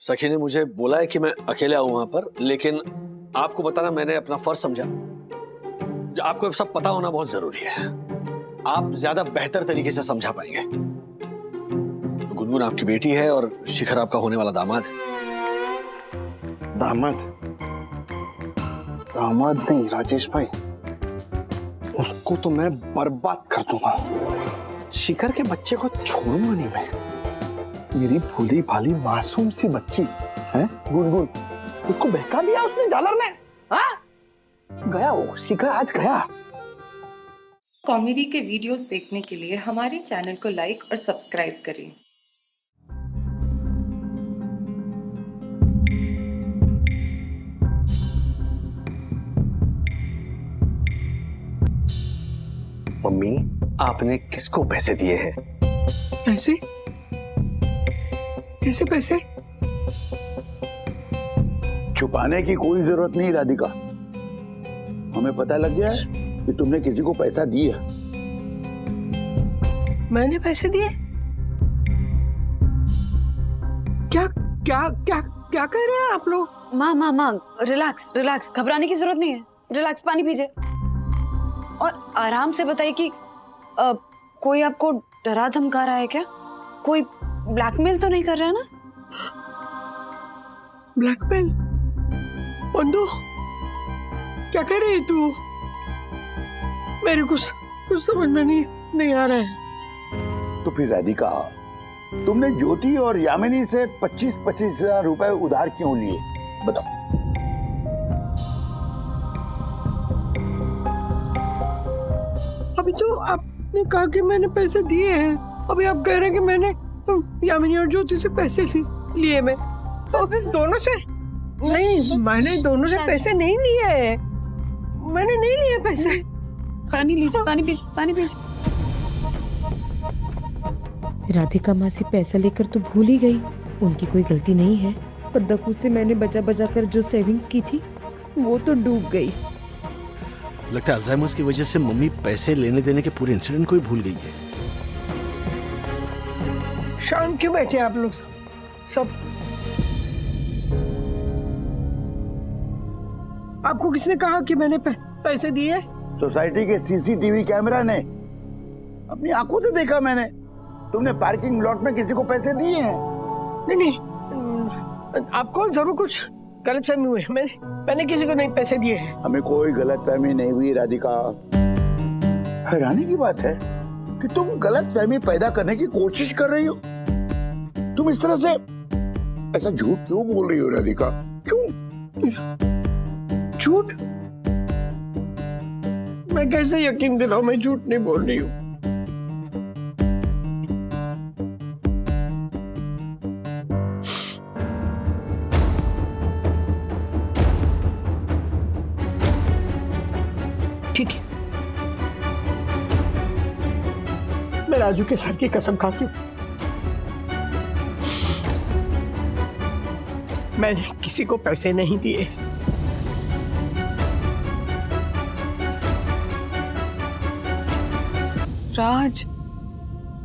सखी ने मुझे बोला है कि मैं अकेले आऊं वहां पर, लेकिन आपको बताना मैंने अपना फर्ज समझा। आपको सब पता होना बहुत जरूरी है, आप ज्यादा बेहतर तरीके से समझा पाएंगे। गुनगुन आपकी बेटी है और शिखर आपका होने वाला दामाद है। दामाद? दामाद नहीं राजेश भाई, उसको तो मैं बर्बाद कर दूंगा। शिखर के बच्चे को छोड़ूंगा नहीं मैं। मेरी भोली भाली मासूम सी बच्ची है गुनगुन, उसको बहका दिया उसने जालर में। हाँ? गया वो शिखर, आज गया। कॉमेडी के वीडियोस देखने के लिए हमारे चैनल को लाइक और सब्सक्राइब करें। मम्मी, आपने किसको पैसे दिए हैं? पैसे? कैसे पैसे? छुपाने की कोई जरूरत नहीं राधिका, हमें पता लग गया है कि तुमने किसी को पैसा दिया। मैंने पैसे दिए? क्या क्या क्या क्या कह रहे हैं आप लोग? माँ रिलैक्स रिलैक्स, घबराने की जरूरत नहीं है। रिलैक्स, पानी पीजिए और आराम से बताइए कि कोई आपको डरा धमका रहा है क्या? कोई ब्लैकमेल तो नहीं कर रहा है ना? ब्लैकमेल? बंधु, क्या कह रही है तू? मेरे कुछ समझ में नहीं आ रहा है। तो फिर राधिका, तुमने ज्योति और यामिनी से 25-25 हजार रुपए उधार क्यों लिए, बताओ। अभी तो आपने कहा कि मैंने पैसे दिए हैं, अभी आप कह रहे हैं कि मैंने यामिनी और ज्योति से पैसे लिए। मैं दोनों से नहीं, मैंने दोनों से पैसे नहीं लिए। मैंने नहीं लिए पैसे। पानी लीजिए, पानी पीजिए, पानी पीजिए। राधिका माँ से पैसा लेकर तो भूल ही गई, उनकी कोई गलती नहीं है। पर दक्कू से मैंने बचा कर जो सेविंग्स की थी वो तो डूब गई। लगता है अल्जाइमर्स की वजह से मम्मी पैसे लेने देने के पूरे इंसिडेंट को ही भूल गई है। शाम क्यों बैठे आप लोग सब? आपको किसने कहा कि मैंने पैसे दिए? सोसाइटी के सीसीटीवी कैमरा ने, अपनी आंखों से देखा मैंने, तुमने पार्किंग लॉट में किसी को पैसे दिए हैं। नहीं, आपको जरूर कुछ गलतफहमी हुई है। मैंने किसी को नहीं पैसे दिए हैं। हमें कोई गलतफहमी नहीं हुई राधिका। हैरानी की बात है कि तुम गलतफहमी पैदा करने की कोशिश कर रही हो। तुम इस तरह से ऐसा झूठ क्यों बोल रही हो राधिका? क्यों झूठ? मैं कैसे यकीन दिलाऊं मैं झूठ नहीं बोल रही हूँ? ठीक है, मैं राजू के सर की कसम खाती हूँ, मैंने किसी को पैसे नहीं दिए। राज,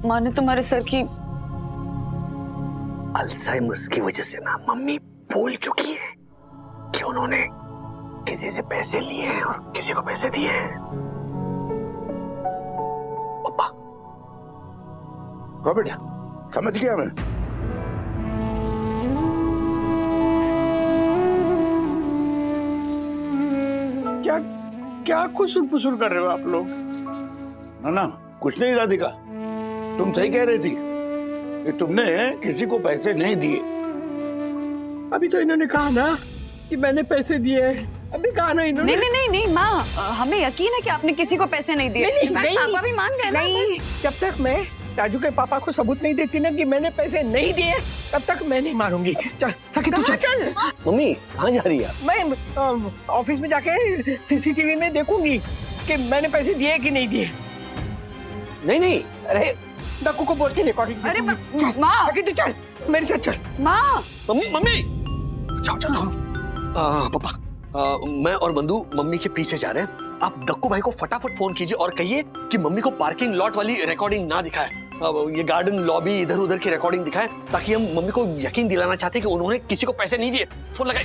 माँ ने तुम्हारे सर की अल्जाइमर्स की वजह से ना मम्मी भूल चुकी है कि उन्होंने किसी से पैसे लिए हैं और किसी को पैसे दिए हैं। पापा। हाँ बेटा, समझ गया मैं। क्या क्या कुसुर पुसुर कर रहे हो आप लोग? ना कुछ नहीं राधिका, तुम सही कह रही थी कि तुमने किसी को पैसे नहीं दिए। अभी तो इन्होंने कहा ना कि मैंने पैसे दिए हैं। अभी कहा ना इन्होंने। नहीं माँ, हमें यकीन है कि आपने किसी को पैसे नहीं दिए। नहीं, पापा भी मान गए ना। नहीं, जब तक मैं राजू के पापा को सबूत नहीं देती ना कि मैंने पैसे नहीं दिए, तब तक मैं नहीं मारूंगी। चल सखी तू चल। मम्मी कहाँ जा रही है? मैं ऑफिस में जाके सीसीटीवी में देखूंगी कि मैंने पैसे दिए कि नहीं दिए। नहीं, अरे दक्कू को बोल के रिकॉर्डिंग। अरे माँ, सखी तू चल, मेरे साथ चल। माँ। मम्मी जाओ। पापा, मैं और बंधु मम्मी के पीछे जा रहे हैं। आप दक्कू भाई को फटाफट फोन कीजिए और कहिए कि मम्मी को पार्किंग लॉट वाली रिकॉर्डिंग ना दिखाए। अब ये गार्डन लॉबी इधर उधर की रिकॉर्डिंग दिखाएं ताकि हम मम्मी को यकीन दिलाना चाहते हैं कि उन्होंने किसी को पैसे नहीं दिए। फोन लगाए।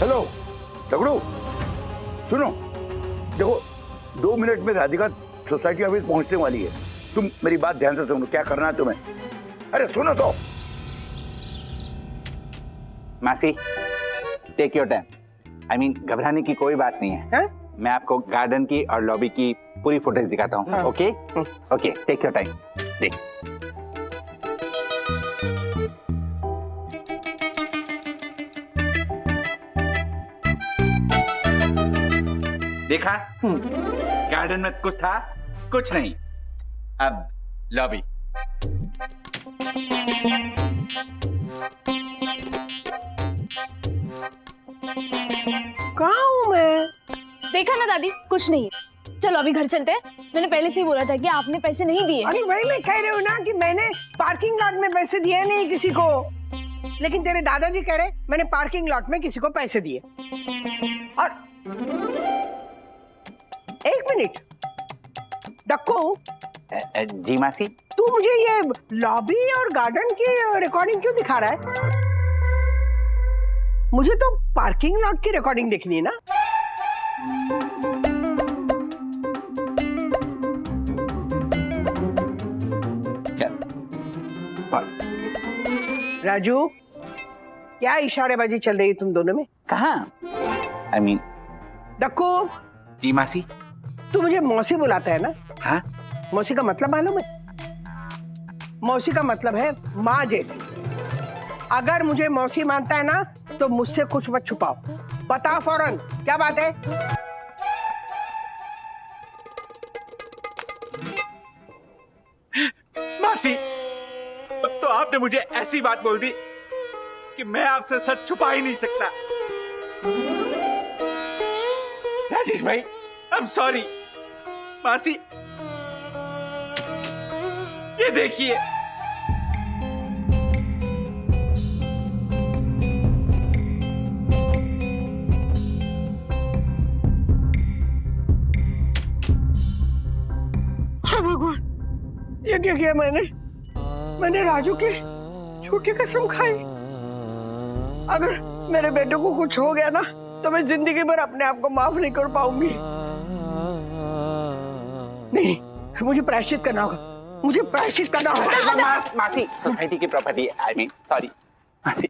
हेलो टकड़ू, सुनो, देखो 2 मिनट में राधिका सोसाइटी ऑफिस पहुंचने वाली है। तुम मेरी बात ध्यान से सुनो, क्या करना है तुम्हें। अरे सुनो तो। मासी, take your time. I mean घबराने की कोई बात नहीं है। हाँ? मैं आपको गार्डन की और लॉबी की पूरी फुटेज दिखाता हूँ। Okay okay, take your time. देख, देखा? गार्डन में कुछ था, कुछ नहीं। अब लॉबी। कहाँ हूँ मैं? देखा ना दादी, कुछ नहीं है। चलो अभी घर चलते हैं। मैंने पहले से ही बोला था कि आपने पैसे नहीं दिए। अरे वही मैं कह रही हूँ ना कि मैंने पार्किंग लॉट में पैसे दिए नहीं किसी को, लेकिन तेरे दादाजी कह रहे मैंने पार्किंग लॉट में किसी को पैसे दिए। और एक मिनट, दक्कू, जी मासी। तू मुझे ये लॉबी और गार्डन की रिकॉर्डिंग क्यों दिखा रहा है? मुझे तो पार्किंग लॉट की रिकॉर्डिंग देखनी है ना। क्या? राजू, क्या इशारेबाजी चल रही है तुम दोनों में? कहाँ? आई मीन, दक्कू, जी मासी। तू मुझे मौसी बुलाता है ना? हाँ? मौसी का मतलब मालूम है? मौसी का मतलब है माँ जैसी। अगर मुझे मौसी मानता है ना तो मुझसे कुछ मत छुपाओ, बता फौरन क्या बात है। मासी, अब तो आपने मुझे ऐसी बात बोल दी कि मैं आपसे सच छुपा ही नहीं सकता। राजेश भाई, आई एम सॉरी। मासी, ये देखिए। हाँ भगवान, ये क्या किया मैंने? मैंने राजू की झूठी कसम खाई। अगर मेरे बेटे को कुछ हो गया ना तो मैं जिंदगी भर अपने आप को माफ नहीं कर पाऊंगी। नहीं, मुझे प्रायश्चित करना होगा, मुझे प्रायश्चित करना होगा। मासी, सोसाइटी की प्रॉपर्टी, आई मीन सॉरी मासी।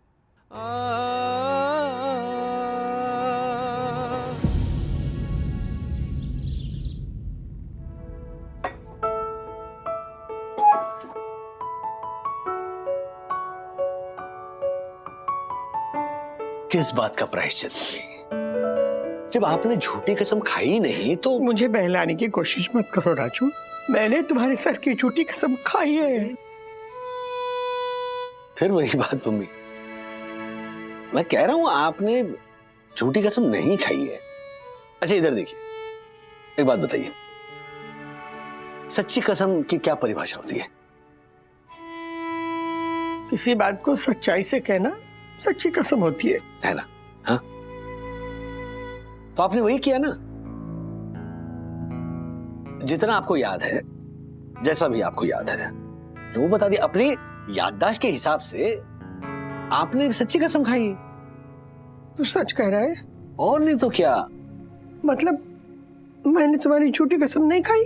किस बात का प्रायश्चित? जब आपने झूठी कसम खाई नहीं तो मुझे बहलाने की कोशिश मत करो राजू, मैंने तुम्हारे सर की झूठी कसम खाई है। फिर वही बात मम्मी, मैं कह रहा हूं आपने झूठी कसम नहीं खाई है। अच्छा इधर देखिए, एक बात बताइए, सच्ची कसम की क्या परिभाषा होती है? किसी बात को सच्चाई से कहना सच्ची कसम होती है ना? हाँ, तो आपने वही किया ना, जितना आपको याद है, जैसा भी आपको याद है वो बता दिया। अपनी याददाश्त के हिसाब से आपने सच्ची कसम खाई। तू सच कह रहा है? और नहीं तो क्या। मतलब मैंने तुम्हारी झूठी कसम नहीं खाई?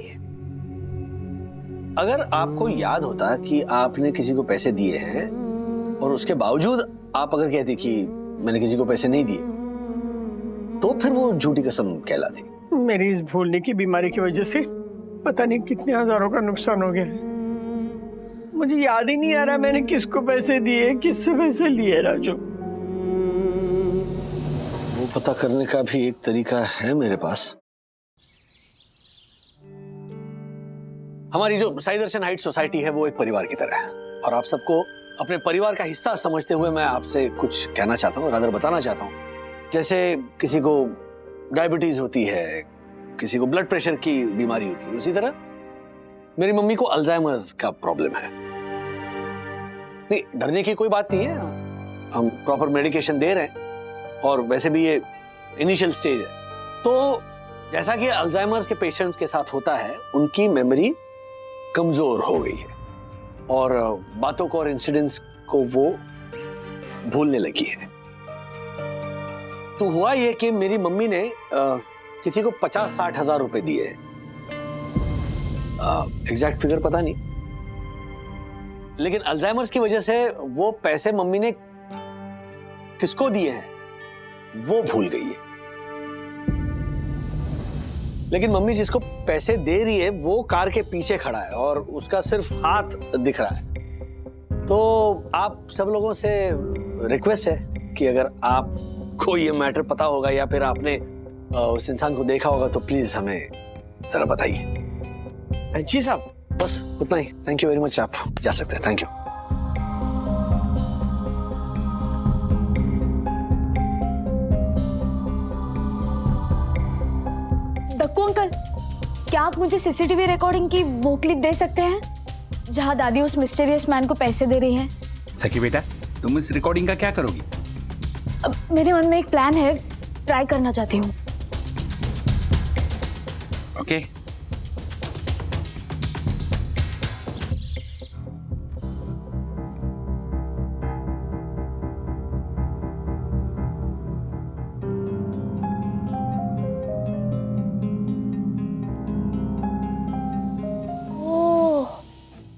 अगर आपको याद होता कि आपने किसी को पैसे दिए हैं और उसके बावजूद आप अगर कहते कि मैंने किसी को पैसे नहीं दिए, तो फिर वो झूठी कसम कहलाती। मेरी इस भूलने की बीमारी की वजह से पता नहीं कितने हजारों का नुकसान हो गया। मुझे याद ही नहीं आ रहा मैंने किसको पैसे दिए, किससे पैसे लिए। राजू, वो पता करने का भी एक तरीका है मेरे पास। हमारी जो साई दर्शन हाइट सोसाइटी है वो एक परिवार की तरह है, और आप सबको अपने परिवार का हिस्सा समझते हुए मैं आपसे कुछ कहना चाहता हूँ, रादर बताना चाहता हूँ। जैसे किसी को डायबिटीज होती है, किसी को ब्लड प्रेशर की बीमारी होती है, उसी तरह मेरी मम्मी को अल्जाइमर्स का प्रॉब्लम है। नहीं, डरने की कोई बात नहीं है, हम प्रॉपर मेडिकेशन दे रहे हैं, और वैसे भी ये इनिशियल स्टेज है। तो जैसा कि अल्जाइमर्स के पेशेंट्स के साथ होता है, उनकी मेमोरी कमजोर हो गई है और बातों को और इंसिडेंट्स को वो भूलने लगी है। तो हुआ ये कि मेरी मम्मी ने किसी को 50-60 हजार रुपए दिए। एग्जैक्ट फिगर पता नहीं, लेकिन अल्जाइमर्स की वजह से वो पैसे मम्मी ने किसको दिए हैं वो भूल गई है। लेकिन मम्मी जिसको पैसे दे रही है वो कार के पीछे खड़ा है और उसका सिर्फ हाथ दिख रहा है। तो आप सब लोगों से रिक्वेस्ट है कि अगर आपको ये मैटर पता होगा या फिर आपने उस इंसान को देखा होगा तो प्लीज हमें जरा बताइए। जी साहब, बस उतना ही। थैंक यू वेरी मच, आप जा सकते हैं। Thank you. दक्कू अंकल, क्या आप मुझे सीसीटीवी रिकॉर्डिंग की वो क्लिप दे सकते हैं जहां दादी उस मिस्टीरियस मैन को पैसे दे रही है? सखी बेटा, तुम इस रिकॉर्डिंग का क्या करोगी? अब मेरे मन में एक प्लान है, ट्राई करना चाहती हूँ। ओके।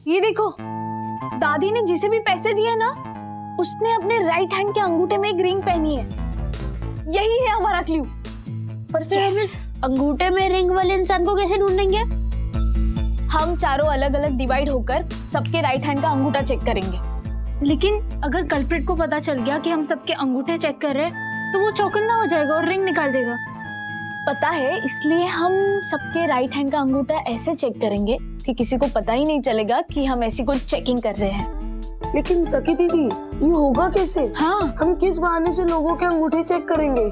ये देखो, दादी ने जिसे भी पैसे दिए ना, उसने अपने राइट हैंड के अंगूठे में एक रिंग पहनी है। यही है हमारा क्लू। पर फिर हम इस अंगूठे में रिंग वाले इंसान को कैसे ढूंढेंगे? हम चारों अलग अलग डिवाइड होकर सबके राइट हैंड का अंगूठा चेक करेंगे। लेकिन अगर कल्प्रिट को पता चल गया कि हम सबके अंगूठे चेक कर रहे हैं, तो वो चौकन्ना हो जाएगा और रिंग निकाल देगा। पता है, इसलिए हम सबके राइट हैंड का अंगूठा ऐसे चेक करेंगे कि किसी को पता ही नहीं चलेगा कि हम ऐसी कुछ चेकिंग कर रहे हैं। लेकिन सखी दीदी, ये होगा कैसे? हाँ, हम किस बहाने से लोगों के अंगूठे चेक करेंगे?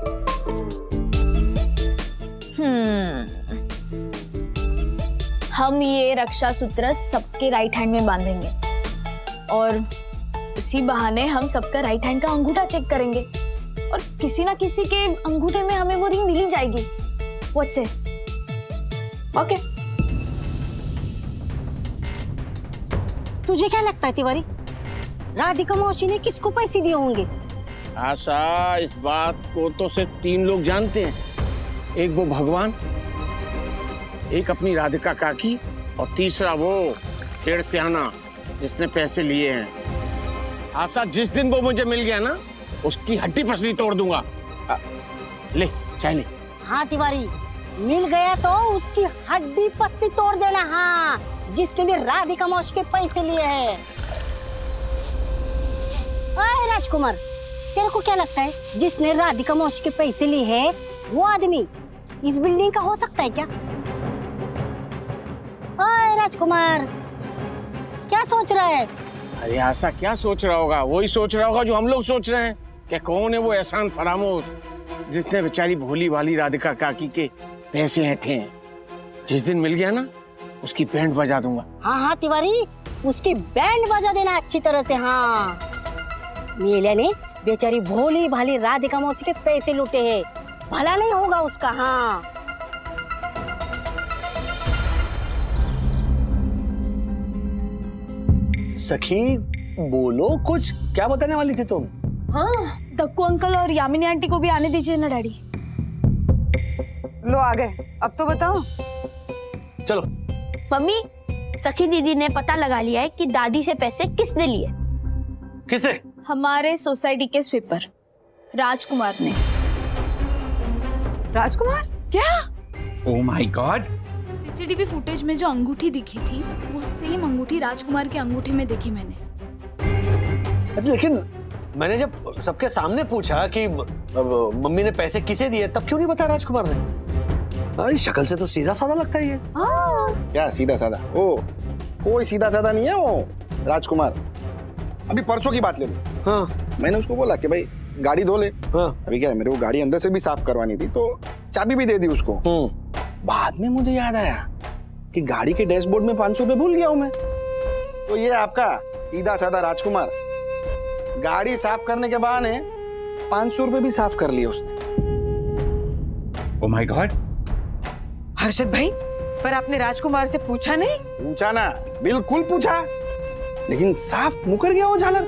हम ये रक्षा सूत्र सबके राइट हैंड में बांधेंगे और उसी बहाने हम सबका राइट हैंड का अंगूठा चेक करेंगे और किसी ना किसी के अंगूठे में हमें वो रिंग मिल ही जाएगी। What's it? ओके। तुझे क्या लगता है तिवारी, राधिका मौसी ने किसको पैसे दिए होंगे? आशा, इस बात को तो सिर्फ 3 लोग जानते हैं। एक वो भगवान, एक अपनी राधिका काकी और तीसरा वो टेढ़ सियाना जिसने पैसे लिए हैं। आशा, जिस दिन वो मुझे मिल गया ना, उसकी हड्डी पसली तोड़ दूंगा। ले चाय ले। हाँ तिवारी, मिल गया तो उसकी हड्डी पसली तोड़ देना। हाँ, जिसने भी राधिका मौसी के पैसे लिए हैं। अरे राजकुमार, तेरे को क्या लगता है जिसने राधिका मौसी के पैसे लिए हैं वो आदमी इस बिल्डिंग का हो सकता है क्या? अरे राजकुमार, क्या सोच रहा है? अरे आशा, क्या सोच रहा होगा? वही सोच रहा होगा जो हम लोग सोच रहे हैं। क्या कौन है वो एहसान फरामोश जिसने बेचारी भोली भाली राधिका काकी के पैसे ऐंठे हैं? जिस दिन मिल गया ना, उसकी बैंड बजा दूंगा। हाँ हाँ तिवारी, उसकी बैंड बजा देना अच्छी तरह से। हाँ, नीले ने बेचारी भोली भाली राधिका मौसी के पैसे लूटे हैं, भला नहीं होगा उसका। हाँ, सखी बोलो, कुछ क्या बताने वाली थी तुम? हाँ, दक्कू अंकल और यामिनी आंटी को भी आने दीजिए ना डैडी। लो आ गए, अब तो बताओ। चलो। मम्मी, सखी दीदी ने पता लगा लिया है कि दादी से पैसे किसने लिए। किसने? हमारे सोसाइटी के स्वीपर राजकुमार ने। राजकुमार? क्या? Oh my God! CCTV footage में जो अंगूठी दिखी थी, वो सेम अंगूठी राजकुमार के अंगूठे में देखी मैंने। लेकिन मैंने जब सबके सामने पूछा कि मम्मी ने पैसे किसे दिए, तब क्यों नहीं बताया राजकुमार ने? शक्ल से तो सीधा साधा लगता है ये। क्या सीधा साधा? ओ, कोई सीधा साधा नहीं है वो राजकुमार। अभी परसों की बात ले लो। हाँ। मैंने उसको बोला कि भाई गाड़ी धो ले। हाँ। अभी क्या है, मेरे को गाड़ी अंदर से भी साफ करवानी थी, तो चाबी भी दे दी उसको। बाद में मुझे याद आया कि गाड़ी के डैशबोर्ड में 500 रुपए भूल गया हूं मैं। तो ये आपका सीधा साधा राजकुमार गाड़ी साफ करने के बहाने 500 रुपए भी साफ कर लिए उसने। Oh my God! हर्षद भाई, पर आपने राजकुमार से पूछा नहीं? पूछा ना, बिल्कुल पूछा, लेकिन साफ मुकर गया वो झालर।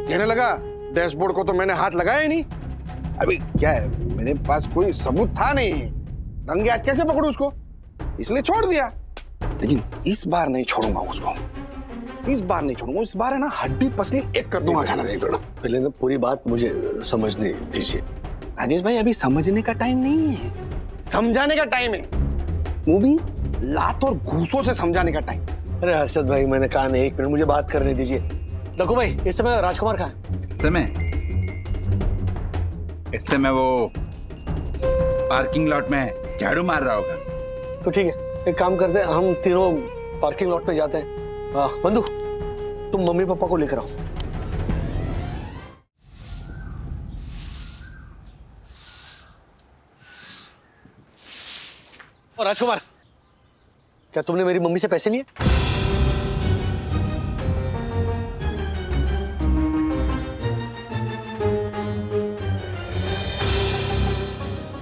कहने लगा डैशबोर्ड को तो मैंने हाथ लगाया ही नहीं। अभी क्या है, मेरे पास कोई सबूत था नहीं, रंगे हाथ कैसे पकड़ूं उसको, इसलिए छोड़ दिया। लेकिन इस बार नहीं छोड़ूंगा उसको, इस बार नहीं छोड़ूंगा। इस बार है ना हड्डी पसली एक कर दूंगा झालर। पहले ना पूरी बात मुझे समझने दीजिए। राजेश भाई, अभी समझने का टाइम नहीं है, समझाने का टाइम है। मूवी लात और घूसों से समझाने का टाइम। अरे हर्षद भाई, मैंने कहा नहीं, 1 मिनट मुझे बात करने दीजिए। देखो भाई, इस समय राजकुमार कहाँ है? इस समय वो पार्किंग लॉट में झाड़ू मार रहा होगा। तो ठीक है, एक काम करते हैं, हम तीनों पार्किंग लॉट पे जाते हैं। बंधु, तुम मम्मी पापा को लेकर आओ। और राजकुमार, क्या तुमने मेरी मम्मी से पैसे लिए?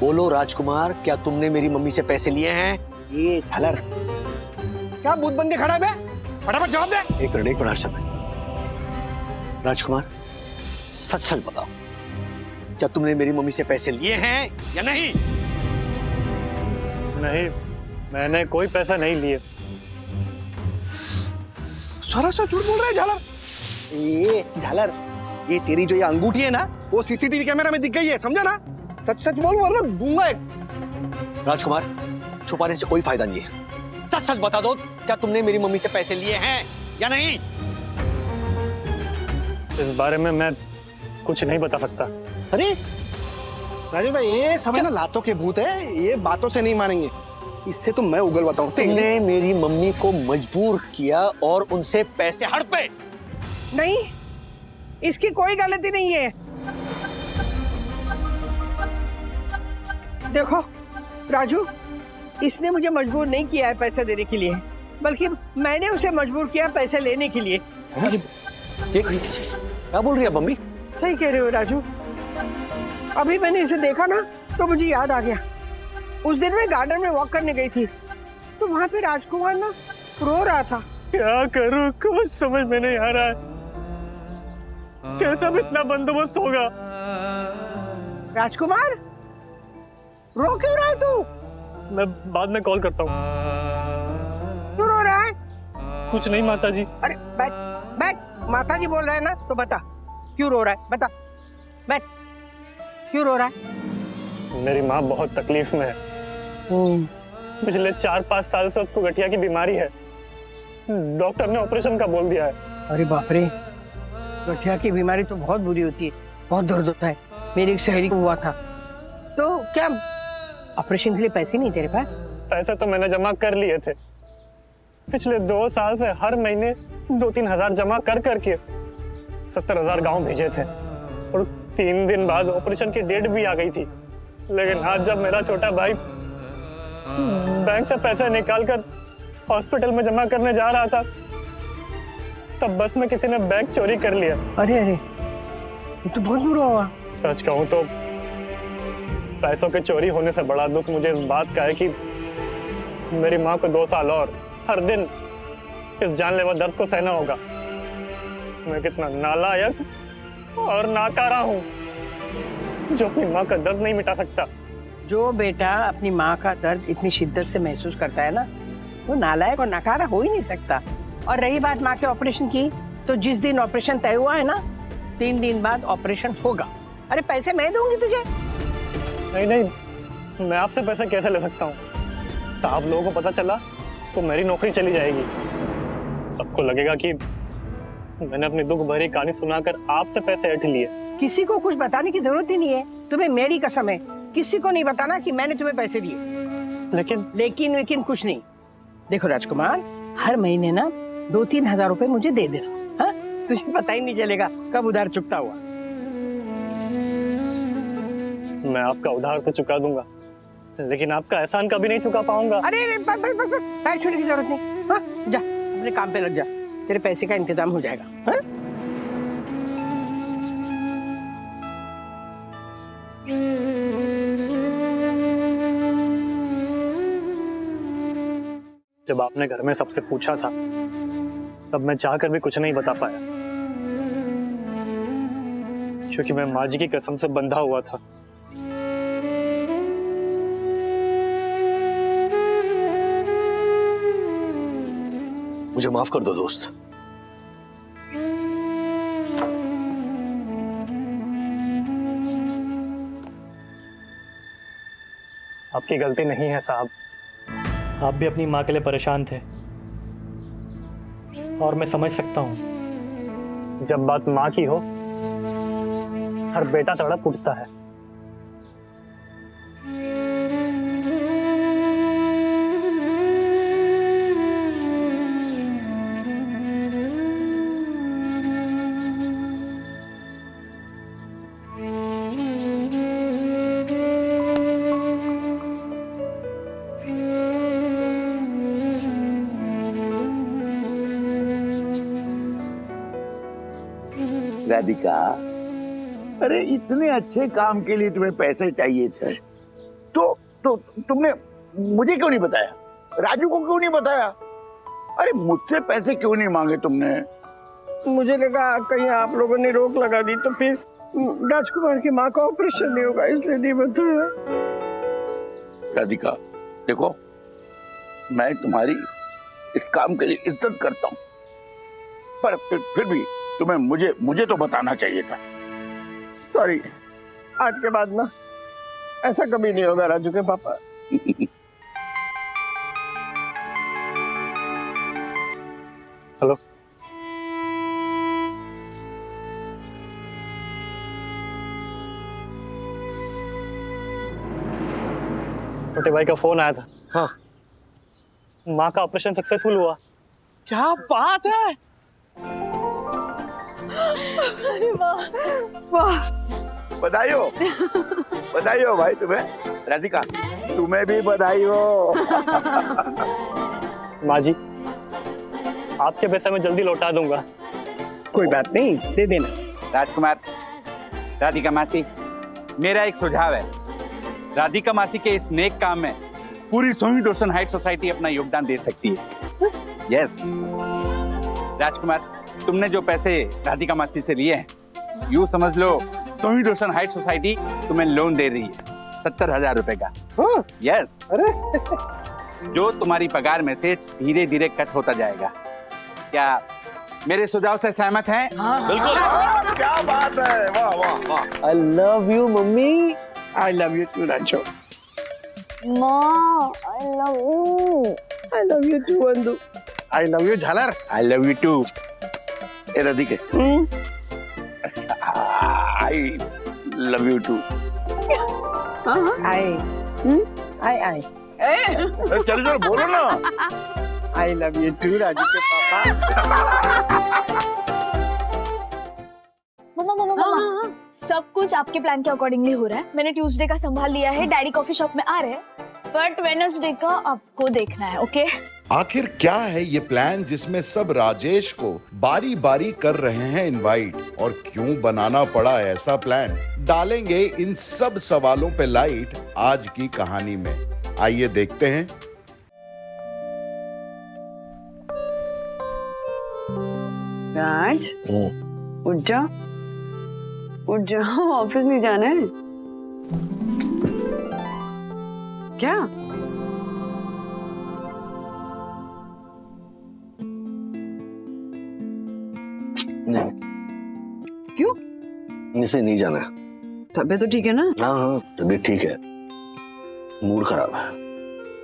बोलो राजकुमार, क्या तुमने मेरी मम्मी से पैसे लिए हैं? ये झालर क्या बूथ बन के खड़ा है बे? फटाफट जवाब दे। एक मिनट हर्षद भाई। राजकुमार, सच सच बताओ, क्या तुमने मेरी मम्मी से पैसे लिए हैं या नहीं? नहीं, मैंने कोई पैसा नहीं लिए। सरासर झूठ बोल रहा है झालर। ये झालर, ये तेरी जो ये अंगूठी है ना, वो सीसीटीवी कैमरा में दिख गई है, समझा ना? सच सच बोल, वरना दूंगा एक। राजकुमार, छुपाने से कोई फायदा नहीं है, सच सच बता दो, क्या तुमने मेरी मम्मी से पैसे लिए हैं या नहीं? इस बारे में मैं कुछ नहीं बता सकता। अरे राजेश भाई, ये सब है ना लातों के भूत है, ये बातों से नहीं मानेंगे। इससे तो मैं उगल बताऊं। तुमने मेरी मम्मी को मजबूर किया और उनसे पैसे हड़पे। नहीं, इसकी कोई गलती नहीं है। देखो राजू, इसने मुझे मजबूर नहीं किया है पैसे देने के लिए, बल्कि मैंने उसे मजबूर किया पैसे लेने के लिए। क्या बोल रही है मम्मी? सही कह रहे हो राजू। अभी मैंने इसे देखा ना तो मुझे याद आ गया, उस दिन मैं गार्डन में वॉक करने गई थी, तो वहां पे राजकुमार ना रो रहा था। क्या करूं, कुछ समझ में नहीं आ रहा है। कैसा भी इतना बंदोबस्त होगा? राजकुमार, रो क्यों रहा है तू? मैं बाद में कॉल करता हूँ। क्यों रो रहा है? कुछ नहीं माता जी। अरे बैठ बैठ, माता जी बोल रहे हैं ना, तो बता क्यों रो रहा है, बता, बैठ, क्यों रो रहा है? मेरी माँ बहुत तकलीफ में है। पिछले 4-5 साल से उसको गठिया की बीमारी है। डॉक्टर ने ऑपरेशन का बोल दिया है। अरे बाप रे, गठिया की बीमारी तो बहुत बुरी होती है, बहुत दर्द होता है। मेरी एक सहेली को हुआ था। तो क्या ऑपरेशन के लिए पैसे नहीं तेरे पास? पैसे तो मैंने जमा कर लिए थे। पिछले 2 साल से हर महीने 2-3 हजार जमा कर करके 70,000 गांव भेजे थे, और 3 दिन बाद ऑपरेशन की डेट भी आ गई थी। लेकिन आज जब मेरा छोटा भाई बैंक से पैसे निकालकर हॉस्पिटल में जमा करने जा रहा था, तब बस में किसी ने बैंक चोरी कर लिया। अरे अरे, ये तो बहुत बुरा हुआ। सच कहूं तो पैसों के चोरी होने से बड़ा दुख मुझे इस बात का है कि मेरी माँ को 2 साल और हर दिन इस जानलेवा दर्द को सहना होगा। मैं कितना नालायक और नाकारा हूँ जो अपनी माँ का दर्द नहीं मिटा सकता। जो बेटा अपनी माँ का दर्द इतनी शिद्दत से महसूस करता है ना, वो नालायक और नकारा हो ही नहीं सकता। और रही बात माँ के ऑपरेशन की, तो जिस दिन ऑपरेशन तय हुआ है ना, 3 दिन बाद ऑपरेशन होगा। अरे पैसे मैं दूंगी तुझे। नहीं नहीं, मैं आपसे पैसे कैसे ले सकता हूँ? साहब लोगों को पता चला तो मेरी नौकरी चली जाएगी। सबको लगेगा कि मैंने अपनी दुख भरी कहानी सुनाकर आपसे पैसे ऐंठ लिए। किसी को कुछ बताने की जरूरत ही नहीं है। तुम्हें मेरी कसम है, किसी को नहीं बताना कि मैंने तुम्हें पैसे दिए। लेकिन कुछ नहीं। देखो राजकुमार, हर महीने ना 2-3 हजार रुपए मुझे दे देना। हाँ, तुझे पता ही नहीं चलेगा कब उधार चुकता हुआ। मैं आपका उधार तो चुका दूंगा, लेकिन आपका एहसान कभी नहीं चुका पाऊंगा। अरे बस बस बस, पैर छूने की जरूरत नहीं। हाँ, जा अपने काम पे लग जा, तेरे पैसे का इंतजाम हो जाएगा। हाँ? जब आपने घर में सबसे पूछा था तब मैं चाहकर भी कुछ नहीं बता पाया, क्योंकि मैं माँ जी की कसम से बंधा हुआ था। मुझे माफ कर दो दोस्त। आपकी गलती नहीं है साहब, आप भी अपनी माँ के लिए परेशान थे और मैं समझ सकता हूँ। जब बात माँ की हो हर बेटा तड़प उठता है। राधिका, अरे इतने अच्छे काम के लिए तुम्हें पैसे चाहिए थे तो तुमने मुझे क्यों नहीं बताया, राजू को क्यों नहीं बताया? अरे मुझसे पैसे क्यों नहीं मांगे तुमने? मुझे लगा कहीं आप लोगों ने रोक लगा दी तो फिर राजकुमार की माँ का ऑपरेशन नहीं होगा, इसलिए नहीं बताया। राधिका देखो, मैं तुम्हारी इस काम के लिए इज्जत करता हूँ, पर फिर भी तुम्हें मुझे तो बताना चाहिए था। सॉरी, आज के बाद ना ऐसा कभी नहीं होगा राजू के पापा। हेलो, छोटे भाई का फोन आया था। हाँ, माँ का ऑपरेशन सक्सेसफुल हुआ। क्या बात है? अरे वाह, बधाई हो, बधाई हो भाई तुम्हें। राधिका तुम्हें भी बधाई हो। माँ जी, आपके पैसे मैं जल्दी लौटा दूंगा। कोई बात नहीं, दे देना। राजकुमार, राधिका मासी, मेरा एक सुझाव है। राधिका मासी के इस नेक काम में पूरी सोनी डोसन हाइट सोसाइटी अपना योगदान दे सकती है। यस राजकुमार, तुमने जो पैसे राधिका मासी से लिए हैं, यूँ समझ लो सोनी डोसन हाइट सोसाइटी तुम्हें लोन दे रही है 70,000 रुपए का। यस, अरे जो तुम्हारी पगार में से धीरे धीरे कट होता जाएगा। क्या मेरे सुझाव से सहमत हैं? बिल्कुल। क्या बात है, वाह वाह वाह। I love you mummy. I love you too Raju. माँ I love you. I love you too Vandu. I love you Jhalar. I love you too. ए राधिके, I love you too. I चलो चलो बोलो ना। I love you too Raju के पापा। मम्मा, सब कुछ आपके प्लान के अकॉर्डिंगली हो रहा है। मैंने ट्यूसडे का संभाल लिया है, डैडी कॉफी शॉप में आ रहे हैं, बट वेडनेसडे का आपको देखना है। ओके? आखिर क्या है ये प्लान जिसमें सब राजेश को बारी बारी कर रहे हैं इनवाइट, और क्यों बनाना पड़ा ऐसा प्लान? डालेंगे इन सब सवालों पे लाइट आज की कहानी में। आइए देखते हैं। राज, उठ जाओ, उठ जाओ, ऑफिस नहीं जाना है क्या? नहीं, क्यों? इसे नहीं जाना है। तबीयत तो ठीक है ना? हाँ हाँ, तबीयत ठीक है, मूड खराब है।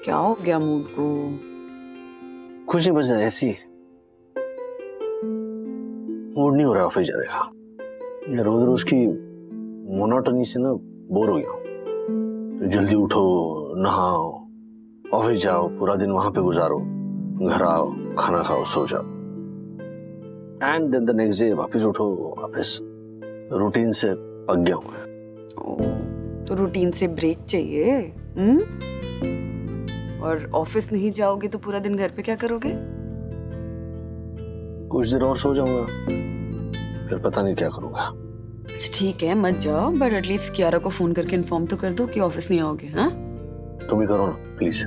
क्या हो गया मूड को? कुछ नहीं, बस ऐसी मूड नहीं हो रहा ऑफिस जाने का। रोज रोज की मोनोटनी से ना बोर हो गया हूं। तो जल्दी उठो, नहाओ, ऑफिस जाओ, पूरा दिन वहां पे गुजारो, घर आओ, खाना खाओ, सो जाओ, and then the next day वापस उठो, वापस रूटीन से पक गया हूं। तो रूटीन से ब्रेक चाहिए। और ऑफिस नहीं जाओगे तो पूरा दिन घर पे क्या करोगे? कुछ देर और सो जाऊंगा, फिर पता नहीं क्या करूंगा। अच्छा ठीक है, मत जाओ, बट एटलीस्ट कियारा को फोन करके इन्फॉर्म तो कर दो कि ऑफिस नहीं आओगे। हाँ, तुम ही करो ना प्लीज।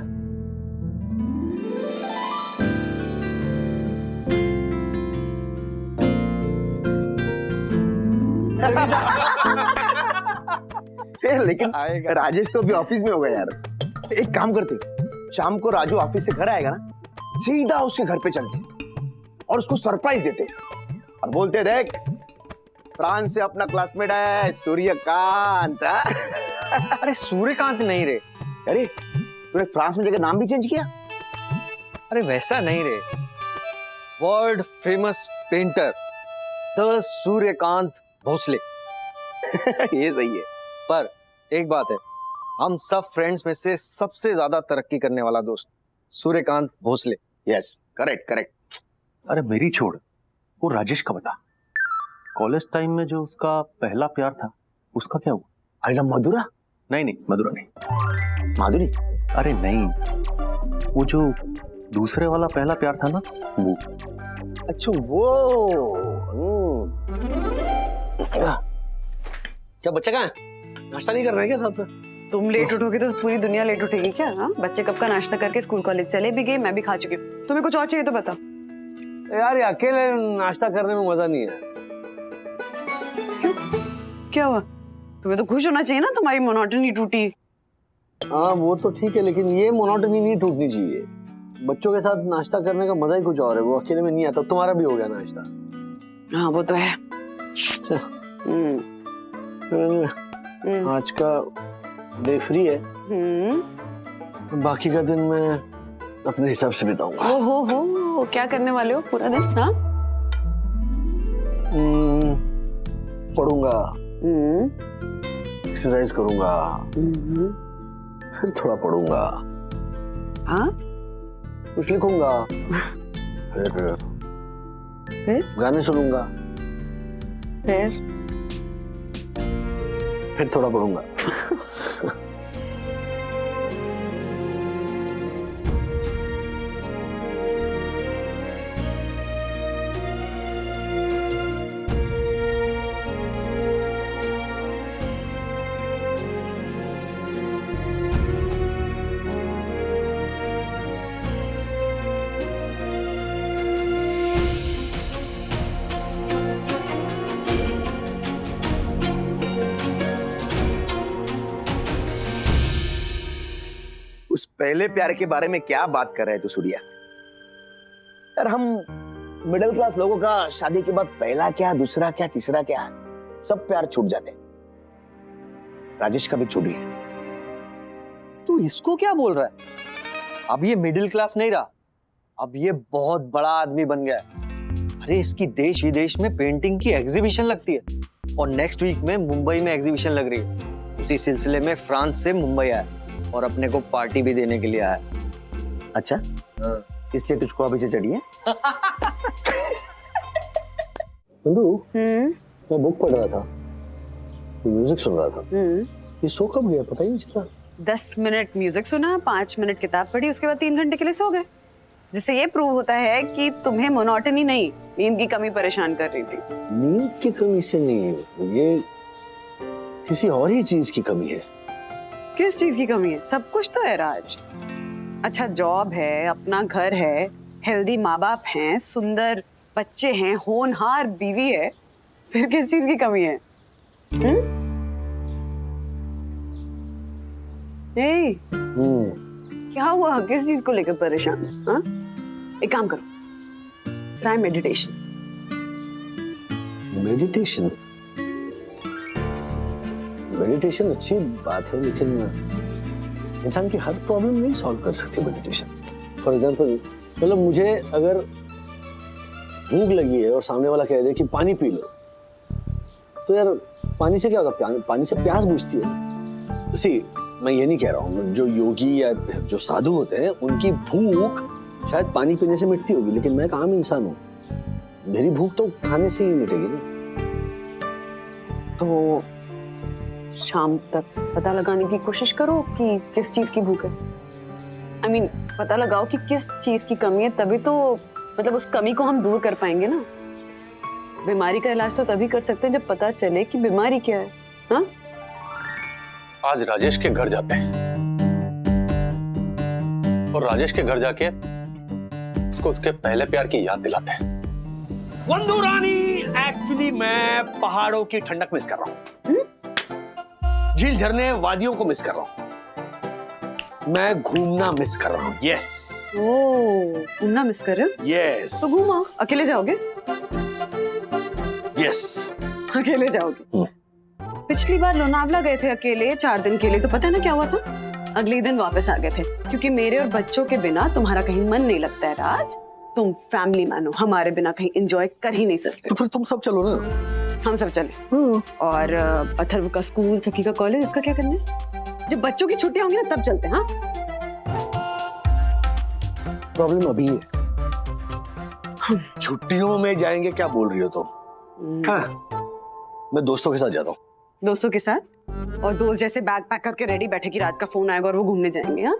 लेकिन राजेश तो अभी ऑफिस में होगा यार। एक काम करते, शाम को राजू ऑफिस से घर आएगा ना, सीधा उसके घर पे चलते और उसको सरप्राइज देते और बोलते, देख फ्रांस से अपना क्लासमेट है सूर्यकांत। अरे सूर्यकांत नहीं रे। अरे तूने फ्रांस में जगह नाम भी चेंज किया? अरे वैसा नहीं रे, world famous painter the Suryakant Bhosle. ये सही है। पर एक बात है, हम सब फ्रेंड्स में से सबसे ज्यादा तरक्की करने वाला दोस्त Suryakant Bhosle. Yes, correct correct. अरे मेरी छोड़, वो राजेश का बता। कॉलेज टाइम में जो उसका पहला प्यार था, उसका क्या हुआ? आई लव मधुरा? नहीं नहीं, मधुरा नहीं। माधुरी? अरे नहीं, वो जो दूसरे वाला पहला प्यार था ना, वो। अच्छा वो। क्या बच्चा कहाँ है? नाश्ता नहीं कर रहे हैं क्या साथ में? तुम लेट उठोगे तो पूरी दुनिया लेट उठेगी क्या? हाँ, बच्चे कब का नाश्ता करके स्कूल कॉलेज चले भी गए, मैं भी खा चुकी हूँ। तुम्हें कुछ और चाहिए तो बताओ। यार ये अकेले नाश्ता करने में मजा नहीं है। क्यों? क्या हुआ? तुम्हें तो खुश होना चाहिए ना, तुम्हारी मोनोटनी टूटी। हाँ वो तो ठीक है, लेकिन ये मोनोटनी नहीं टूटनी चाहिए। बच्चों के साथ नाश्ता करने का मजा ही कुछ और है, वो अकेले में नहीं आता। तुम्हारा भी हो गया नाश्ता? हाँ वो तो है। आज का डे फ्री है, बाकी का दिन मैं अपने हिसाब से बिताऊंगा। हो क्या करने वाले हो पूरा दिन? हाँ, पढ़ूंगा, एक्सरसाइज करूंगा, फिर थोड़ा पढ़ूंगा, हाँ कुछ लिखूंगा, फिर गाने सुनूंगा, फिर थोड़ा पढ़ूंगा। उस पहले प्यार के बारे में क्या बात कर रहे थे सूर्या? यार हम मिडिल क्लास लोगों का शादी के बाद पहला क्या, दूसरा क्या, तीसरा क्या, सब प्यार छूट जाते। राजेश का भी छूट गया। तू इसको क्या बोल रहा है? अब ये मिडिल क्लास नहीं रहा, अब ये बहुत बड़ा आदमी बन गया है। अरे इसकी देश विदेश में पेंटिंग की एग्जीबिशन लगती है और नेक्स्ट वीक में मुंबई में एग्जीबिशन लग रही है। उसी सिलसिले में फ्रांस से मुंबई आया और अपने को पार्टी भी देने के लिए आया। अच्छा, इसलिए तुझको अभी से चढ़ी है? मैं बुक पढ़ रहा था, म्यूजिक सुन रहा था। ये सो कब गया पता ही नहीं चला। 10 मिनट म्यूजिक सुना, 5 मिनट किताब पढ़ी, उसके बाद 3 घंटे के लिए सो गए। जिससे ये प्रूव होता है कि तुम्हें मोनोटनी नहीं, नींद की कमी परेशान कर रही थी। नींद की कमी से नहीं, ये किसी और ही चीज की कमी है। किस चीज की कमी है? सब कुछ तो है राज। अच्छा जॉब है, अपना घर है, हेल्दी माँ बाप हैं, सुंदर बच्चे हैं, होनहार बीवी है, फिर किस चीज की कमी है? क्या हुआ? किस चीज को लेकर परेशान है? हाँ? एक काम करो, ट्राई मेडिटेशन। मेडिटेशन? मेडिटेशन अच्छी बात है, लेकिन इंसान की हर प्रॉब्लम नहीं सॉल्व कर सकती मेडिटेशन। फॉर एग्जाम्पल, मतलब मुझे अगर भूख लगी है और सामने वाला कह दे कि पानी पी लो, तो यार पानी से क्या होगा? पानी से प्यास बुझती है। सी, मैं ये नहीं कह रहा हूँ, जो योगी या जो साधु होते हैं उनकी भूख शायद पानी पीने से मिटती होगी, लेकिन मैं एक आम इंसान हूँ, मेरी भूख तो खाने से ही मिटेगी ना। तो शाम तक पता लगाने की कोशिश करो कि किस चीज की भूख है। I mean, पता लगाओ कि किस चीज की कमी है, तभी तो मतलब उस कमी को हम दूर कर पाएंगे ना। बीमारी का इलाज तो तभी कर सकते हैं जब पता चले कि बीमारी क्या है। हाँ? आज राजेश के घर जाते हैं और राजेश के घर जाके उसको उसके पहले प्यार की याद दिलाते हैं। वंदू रानी, एक्चुअली मैं पहाड़ों की ठंडक मिस कर रहा हूँ, झील झरने वादियों को मिस कर रहा हूँ, मैं घूमना मिस कर रहा हूँ। यस। ओह, घूमना मिस कर रहे हो? यस। तो घूमो, अकेले जाओगे? यस। अकेले जाओगे? पिछली बार लोनावला गए थे अकेले 4 दिन के लिए, तो पता है ना क्या हुआ था? अगले दिन वापस आ गए थे, क्योंकि मेरे और बच्चों के बिना तुम्हारा कहीं मन नहीं लगता है राज। तुम फैमिली मैन हो, हमारे बिना कहीं एंजॉय कर ही नहीं सकते। तो फिर तुम सब चलो ना। हम सब चले। और अथर्व का स्कूल, सखी का कॉलेज, उसका क्या करना है? जब बच्चों की छुट्टियां होंगी ना तब चलते हैं। हाँ, प्रॉब्लम अभी है, छुट्टियों में जाएंगे क्या बोल रही हो तुम? हाँ, मैं दोस्तों के साथ जाता हूँ। दोस्तों के साथ? और दोस्त जैसे बैग पैक करके रेडी बैठे कि रात का फोन आएगा और वो घूमने जाएंगे? हाँ,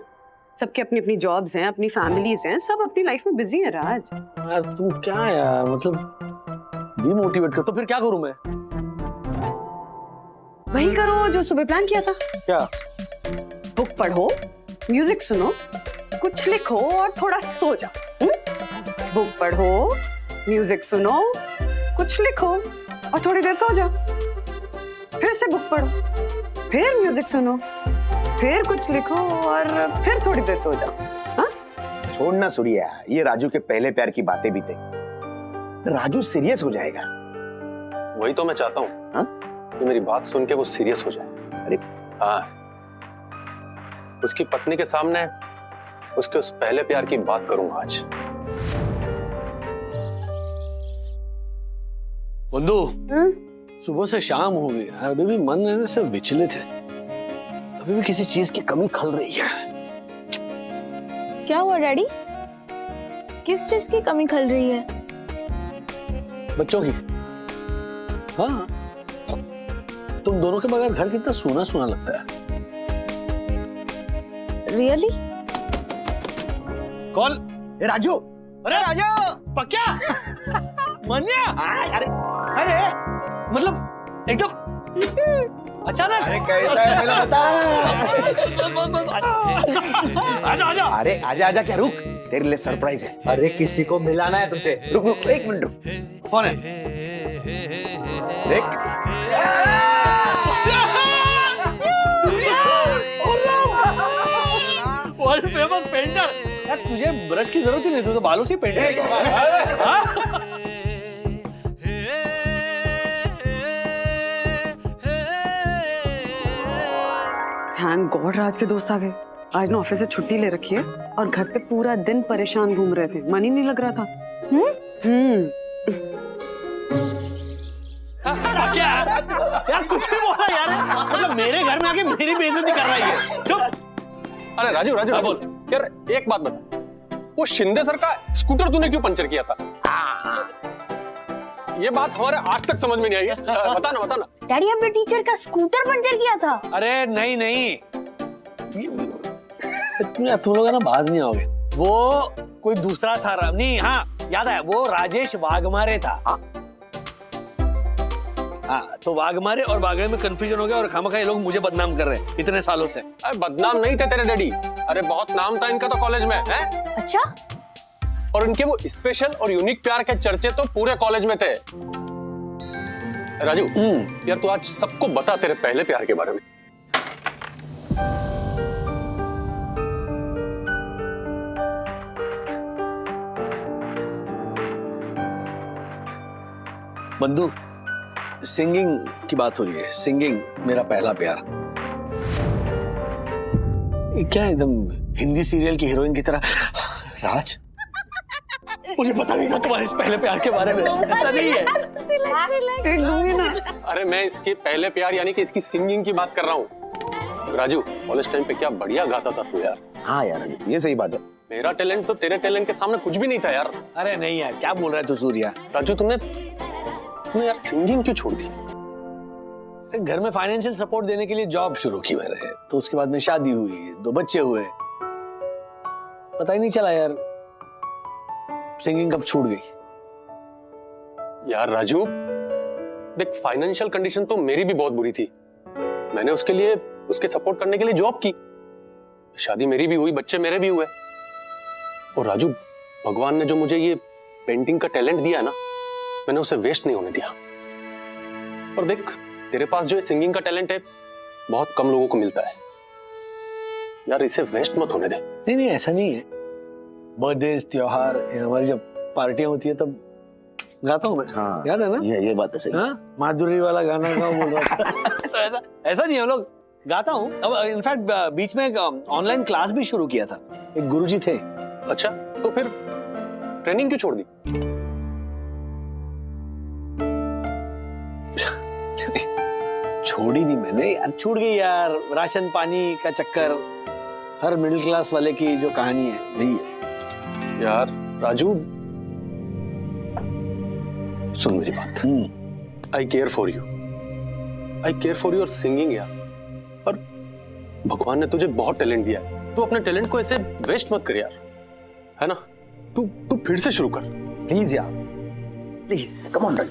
सबके अपनी अपनी जॉब्स हैं, अपनी फैमिलीज हैं, सब अपनी लाइफ में बिजी है राज। यार तुम क्या यार, मतलब डीमोटिवेट कर। तो फिर क्या करूं मैं? वही करो जो सुबह प्लान किया था। क्या? बुक पढ़ो, म्यूजिक सुनो, कुछ लिखो और थोड़ा सो जाओ। बुक पढ़ो, म्यूजिक सुनो, कुछ लिखो और थोड़ी देर सो जाओ। फिर से बुक पढ़ो, फिर म्यूजिक सुनो, फिर कुछ लिखो और फिर थोड़ी देर सो जाओ। हाँ? छोड़ना सूर्या, ये राजू के पहले प्यार की बातें भी थे। राजू सीरियस हो जाएगा। वही तो मैं चाहता हूँ, हाँ? कि मेरी बात सुन के वो सीरियस हो जाए। अरे हाँ, उसकी पत्नी के सामने उसके उस पहले प्यार की बात करूंगा आज। बंधु, सुबह से शाम हो गई, अभी भी मन है से विचलित है, अभी भी किसी चीज की कमी खल रही है। क्या हुआ डैडी? किस चीज की कमी खल रही है? बच्चों की। हाँ, तुम दोनों के बगैर घर कितना सूना सूना लगता है। रियली? कॉल। ए राजू, अरे राजा, पक्या, मन्या। अरे अरे, मतलब एकदम अचानक। अरे कैसा है पहले बता। आजा आजा। अरे आजा आजा क्या, रुक, तेरे लिए सरप्राइज है। अरे किसी को मिलाना है तुमसे। रुक रुक, 1 मिनट रुक। कौन है? देख, वर्ल्ड फेमस पेंटर। यार तुझे ब्रश की जरूरत ही नहीं, तू तो बालों से पेंट है। थैंक गॉड राज के दोस्त आ गए। आज ना ऑफिस से छुट्टी ले रखी है और घर पे पूरा दिन परेशान घूम रहे थे, मन ही नहीं लग रहा था। क्या यार, कुछ भी बोला यार, मतलब मेरे घर में आके मेरी बेइज्जती कर रही है। चुप। अरे राजू राजू, बोल यार, एक बात बता, वो शिंदे सर का स्कूटर तूने क्यों पंचर किया था? ये बात हमारे आज तक समझ में नहीं आई है। बता ना। डैडी, आपने टीचर का स्कूटर पंचर किया था? अरे नहीं, तुम लोग ना बाज नहीं आओगे। वो कोई दूसरा था। नहीं, हाँ याद आया, वो राजेश वाघमारे था। हाँ, तो वाघमारे और वाघरे में कंफ्यूजन हो गया और खामखा ये लोग मुझे बदनाम कर रहे हैं इतने सालों से। अरे बदनाम नहीं थे तेरे डैडी, अरे बहुत नाम था इनका तो कॉलेज में है। अच्छा? और इनके वो स्पेशल और यूनिक प्यार के चर्चे तो पूरे कॉलेज में थे। राजू, यार तू आज सबको बता तेरे पहले प्यार के बारे में। बंधु, सिंगिंग की बात हो रही है। सिंगिंग मेरा पहला प्यार। क्या एकदम हिंदी सीरियल की हीरोइन की तरह। राज, मुझे पता नहीं था तुम्हारे इस पहले प्यार के बारे में। ऐसा नहीं है। अरे मैं इसके पहले प्यार यानी कि इसकी सिंगिंग की बात कर रहा हूँ। राजू, कॉलेज टाइम पे क्या बढ़िया गाता था तू यार। हाँ यार, ये सही बात है। मेरा टैलेंट तो तेरे टैलेंट के सामने कुछ भी नहीं था यार। अरे नहीं यार, क्या बोल रहा है तू सूर्या? राजू, तुमने यार सिंगिंग क्यों छोड़ दी? घर में फाइनेंशियल सपोर्ट देने के लिए जॉब शुरू की मैंने, तो उसके बाद में शादी हुई, 2 बच्चे हुए, पता ही नहीं चला यार सिंगिंग कब छूट गई। यार राजू देख, फाइनेंशियल कंडीशन तो मेरी भी बहुत बुरी थी। मैंने उसके लिए, उसके सपोर्ट करने के लिए जॉब की, शादी मेरी भी हुई, बच्चे मेरे भी हुए। और राजू, भगवान ने जो मुझे ये पेंटिंग का टैलेंट दिया है ना, मैंने उसे वेस्ट नहीं होने दिया। और देख, तेरे पास जो सिंगिंग का टैलेंट है बहुत कम लोगों को मिलता है यार, इसे वेस्ट मत होने दे। नहीं नहीं, ऐसा नहीं है। बर्थडे, त्योहार, हमारी जब पार्टियां होती है तब गाता हूँ मैं। हाँ, याद है ना? ये बात है सही। हाँ, माधुरी वाला गाना गाओ बोल रहा था। तो ऐसा नहीं है, हम लोग गाता हूँ। अब इनफैक्ट बीच में एक ऑनलाइन क्लास भी शुरू किया था, एक गुरुजी थे। अच्छा, तो फिर ट्रेनिंग क्यों छोड़ दी? छोड़ी नहीं मैंने यार, छूट गई यार। राशन पानी का चक्कर, हर मिडिल क्लास वाले की जो कहानी है वही है यार। राजू, सुन मेरी बात। I care for you, I care for your singing यार। और भगवान ने तुझे बहुत टैलेंट दिया है, तू अपने टैलेंट को ऐसे वेस्ट मत कर यार, है ना? तू फिर से शुरू कर प्लीज यार, प्लीज कम ऑन।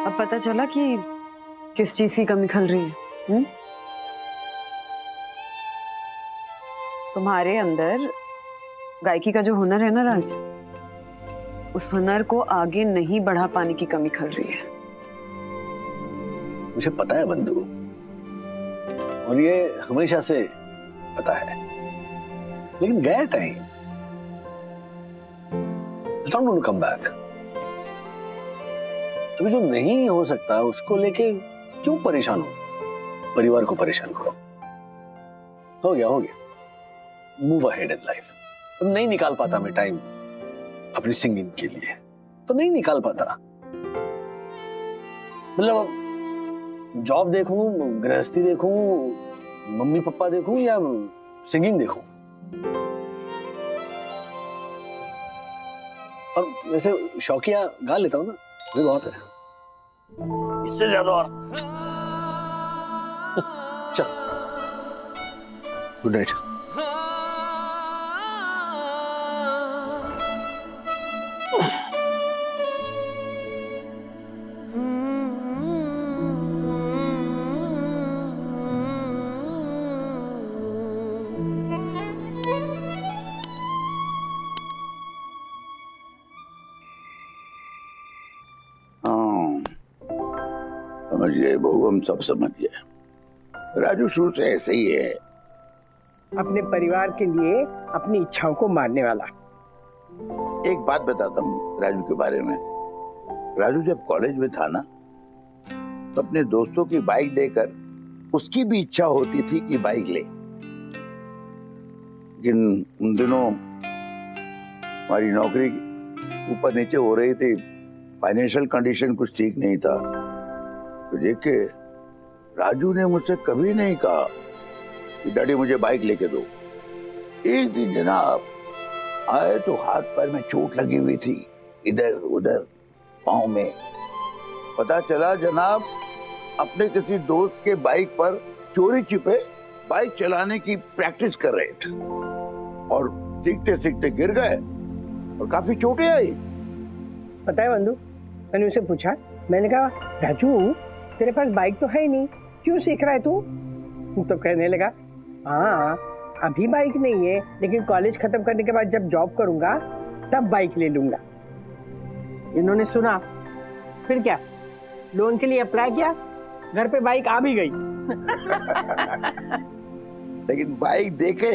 अब पता चला कि किस चीज की कमी खल रही है। तुम्हारे अंदर गायकी का जो हुनर है ना राज, उस हुनर को आगे नहीं बढ़ा पाने की कमी खल रही है। मुझे पता है बंधु, और ये हमेशा से पता है, लेकिन गया time. It's not going to come back। अभी जो नहीं हो सकता उसको लेके क्यों परेशान हो? परिवार को परेशान करो। हो गया मूव अहेड इन लाइफ। अब नहीं निकाल पाता मैं टाइम अपनी सिंगिंग के लिए, तो नहीं निकाल पाता। मतलब अब जॉब देखूं, गृहस्थी देखूं, मम्मी पापा देखूं या सिंगिंग देखूं। और वैसे शौकिया गा लेता हूं ना, भी बहुत है, इससे ज्यादा और। चल, गुड नाइट। समझ गए बहू, हम सब समझ गए। राजू शुरू से ऐसे ही है, अपने परिवार के लिए अपनी इच्छाओं को मारने वाला। एक बात बताता हूँ राजू के बारे में। राजू जब कॉलेज में था ना, तो अपने दोस्तों की बाइक देकर उसकी भी इच्छा होती थी कि बाइक ले, लेकिन उन दिनों हमारी नौकरी ऊपर नीचे हो रही थी, फाइनेंशियल कंडीशन कुछ ठीक नहीं था। तो देख के राजू ने मुझसे कभी नहीं कहा कि डैडी मुझे बाइक लेके दो। एक दिन जनाब आए तो हाथ पैर में चोट लगी हुई थी, इधर उधर पाँव में। पता चला जनाब अपने किसी दोस्त के बाइक पर चोरी छिपे बाइक चलाने की प्रैक्टिस कर रहे थे, और सीखते सीखते गिर गए और काफी चोटें आई। पता है बंधु, मैंने उसे पूछा, मैंने कहा राजू तेरे पास बाइक तो है ही नहीं, क्यों सीख रहा है तू? तो कहने लगा, हाँ अभी बाइक नहीं है, लेकिन कॉलेज खत्म करने के बाद जब जॉब करूंगा तब बाइक ले लूंगा। इन्होंने सुना, फिर क्या, लोन के लिए अप्लाई किया, घर पे बाइक आ भी गई। लेकिन बाइक देखे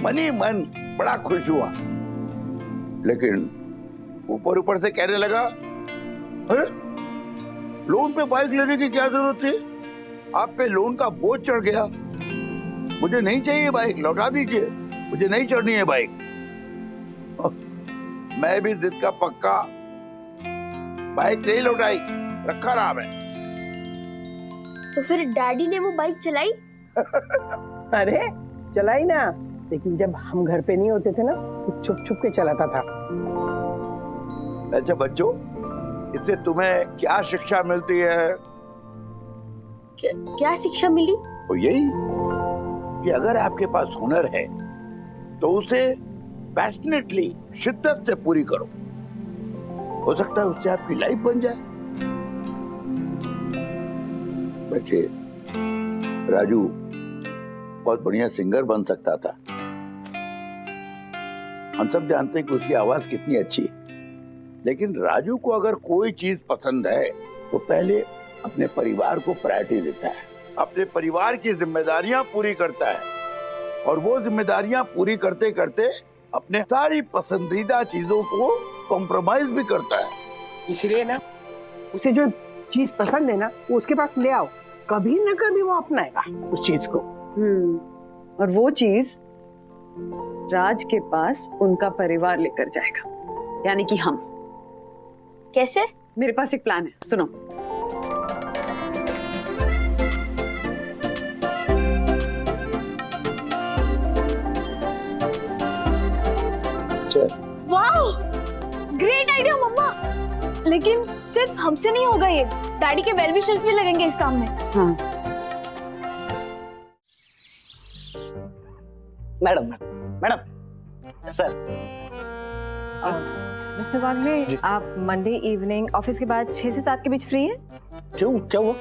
मन ही मन बड़ा खुश हुआ, लेकिन ऊपर ऊपर से कहने लगा, अरे लोन पे बाइक लेने की क्या जरूरत थी? आप पे लोन का बोझ चढ़ गया, मुझे नहीं चाहिए बाइक, लौटा दीजिए, मुझे नहीं चढ़नी है बाइक। मैं भी जिद का पक्का, बाइक नहीं लौटाई, रखा रहा मैं। तो फिर डैडी ने वो बाइक चलाई? अरे चलाई ना, लेकिन जब हम घर पे नहीं होते थे ना, तो छुप छुप के चलाता था। अच्छा बच्चों, इससे तुम्हें क्या शिक्षा मिलती है? क्या शिक्षा मिली? तो यही कि अगर आपके पास हुनर है तो उसे पैशनेटली, शिद्दत से पूरी करो। हो सकता है उससे आपकी लाइफ बन जाए। बच्चे, राजू बहुत बढ़िया सिंगर बन सकता था। हम सब जानते हैं कि उसकी आवाज कितनी अच्छी है, लेकिन राजू को अगर कोई चीज पसंद है तो पहले अपने परिवार को प्रायोरिटी देता है, अपने परिवार की जिम्मेदारियां पूरी करता है, और वो जिम्मेदारियां पूरी करते करते अपने सारी पसंदीदा चीजों को कॉम्प्रोमाइज भी करता है। इसलिए ना उसे जो चीज पसंद है ना वो उसके पास ले आओ, कभी ना कभी वो अपनाएगा उस चीज को। और वो चीज राज के पास उनका परिवार लेकर जाएगा, यानी कि हम। कैसे? मेरे पास एक प्लान है, सुनो। वाओ, ग्रेट आइडिया मम्मा। लेकिन सिर्फ हमसे नहीं होगा ये, डैडी के वेल विशर्स भी लगेंगे इस काम में। हाँ। Madam sir. मिस्टर वागले, आप मंडे इवनिंग ऑफिस के बाद 6 से 7 के बीच फ्री हैं? क्यों, क्या हुआ?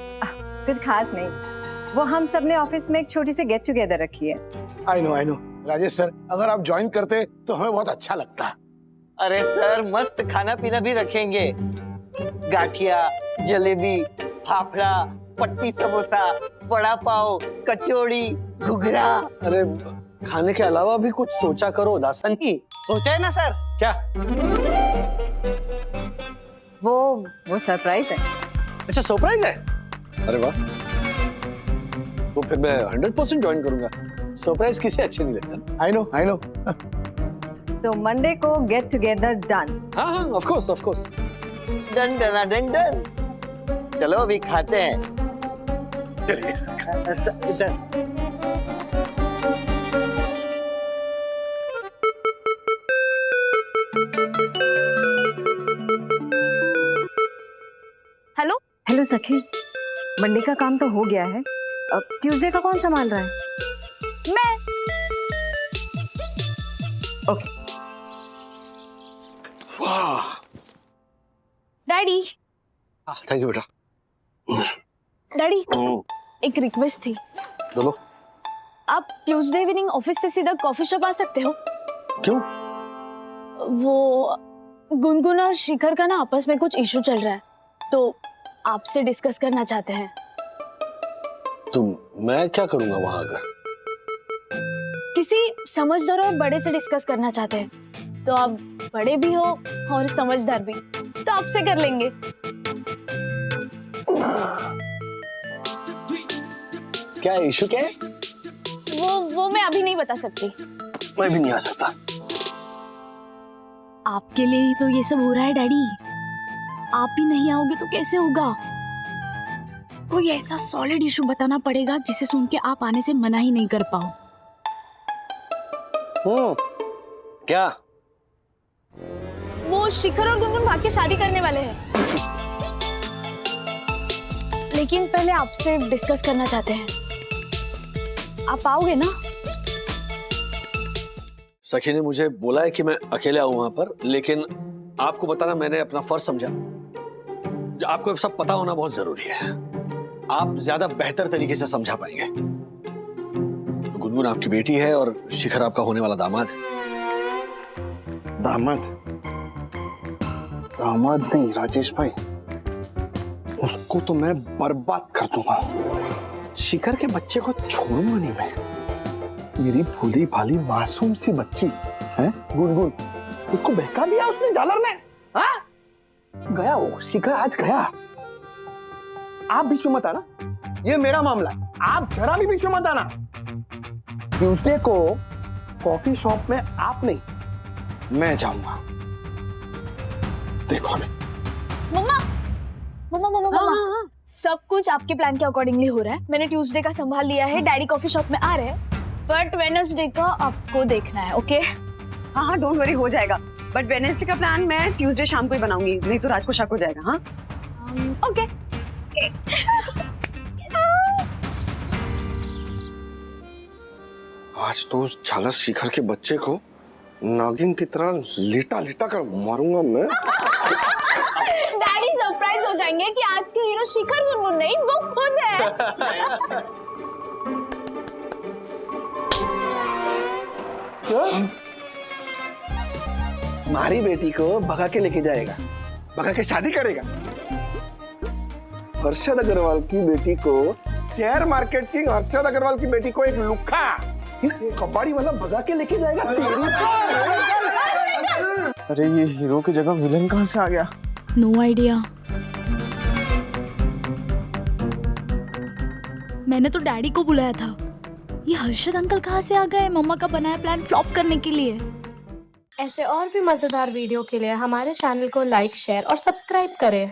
कुछ खास नहीं, वो हम सब ने ऑफिस में एक छोटी सी गेट टुगेदर रखी है। आई नो राजेश सर, अगर आप ज्वाइन करते तो हमें बहुत अच्छा लगता। अरे सर, मस्त खाना पीना भी रखेंगे, गाठिया, जलेबी, फाफड़ा, पट्टी समोसा, वड़ा पाव, कचौड़ी, घुघरा। अरे खाने के अलावा भी कुछ सोचा करो दासन। ही सोचा है ना सर? क्या? वो सरप्राइज है। अच्छा, सरप्राइज है? अरे वाह, तो फिर मैं 100% ज्वाइन करूंगा। सरप्राइज किसे अच्छे नहीं लगता। I know. सो मंडे को गेट टुगेदर डन। हाँ, ऑफ कोर्स। डन। चलो अभी खाते हैं। हेलो सखी, मंडे का काम तो हो गया है, अब ट्यूसडे का कौन संभाल रहा है? मैं। ओके। वाह डैडी। थैंक यू बेटा। डैडी, एक रिक्वेस्ट थी। बोलो। आप ट्यूसडे इवनिंग ऑफिस से सीधा कॉफी शॉप आ सकते हो? क्यों? वो गुनगुन और शिखर का ना आपस में कुछ इशू चल रहा है, तो आपसे डिस्कस करना चाहते हैं। तो मैं क्या करूंगा वहां आकर? किसी समझदार और बड़े से डिस्कस करना चाहते हैं, तो आप बड़े भी हो और समझदार भी, तो आपसे कर लेंगे। क्या इशू क्या है? वो मैं अभी नहीं बता सकती। मैं भी नहीं आ सकता। आपके लिए ही तो ये सब हो रहा है डैडी, आप ही नहीं आओगे तो कैसे होगा? कोई ऐसा सॉलिड इशू बताना पड़ेगा जिसे सुन के आप आने से मना ही नहीं कर पाओ। क्या? वो शिखर और गुनगुन भाग के शादी करने वाले हैं, लेकिन पहले आपसे डिस्कस करना चाहते हैं। आप आओगे ना? सखी ने मुझे बोला है कि मैं अकेले आऊं वहां पर, लेकिन आपको बताना मैंने अपना फर्ज समझा। आपको सब पता होना बहुत जरूरी है, आप ज्यादा बेहतर तरीके से समझा पाएंगे। गुनगुन आपकी बेटी है और शिखर आपका होने वाला दामाद है। दामाद नहीं राजेश भाई, उसको तो मैं बर्बाद कर दूंगा। शिखर के बच्चे को छोड़ूंगा नहीं मैं। मेरी भोली भाली मासूम सी बच्ची है गुनगुन, उसको बहका दिया उसने जालर ने। हाँ? गया वो शिखर, आज गया। आप बीच में मत आना, ये मेरा मामला है, आप जरा भी बीच में मत आना। ट्यूसडे को कॉफी शॉप में आप नहीं, मैं जाऊंगा। देखो मम्मा, सब कुछ आपके प्लान के अकॉर्डिंगली हो रहा है। मैंने ट्यूसडे का संभाल लिया है, डैडी कॉफी शॉप में आ रहे हैं, बट वेडनेसडे का आपको देखना है। ओके? हाँ, डोंट वरी, हो जाएगा। बट वेडनेसडे का प्लान मैं ट्यूसडे शाम को ही बनाऊंगी, नहीं तो रात को शक हो जाएगा। हाँ, ओके। आज तो उस झालस शिखर के बच्चे को नागिन की तरह लिटा लिटा कर मारूंगा मैं। डैडी सरप्राइज हो जाएंगे कि आज के हीरो शिखर मुनमुन नहीं, वो खुद है। क्या? हमारी बेटी को भगा के लेके जाएगा, भगा के शादी करेगा। हर्षद अग्रवाल की बेटी को, शेयर मार्केट की हर्षद अग्रवाल की बेटी को एक लुक्खा कबाड़ी वाला भगा के लेके जाएगा। तेरी अरे ये हीरो की जगह विलन कहाँ से आ गया? No idea. मैंने तो डैडी को बुलाया था। ये हर्षद अंकल कहाँ से आ गए मम्मा का बनाया प्लान फ्लॉप करने के लिए? ऐसे और भी मजेदार वीडियो के लिए हमारे चैनल को लाइक, शेयर और सब्सक्राइब करें।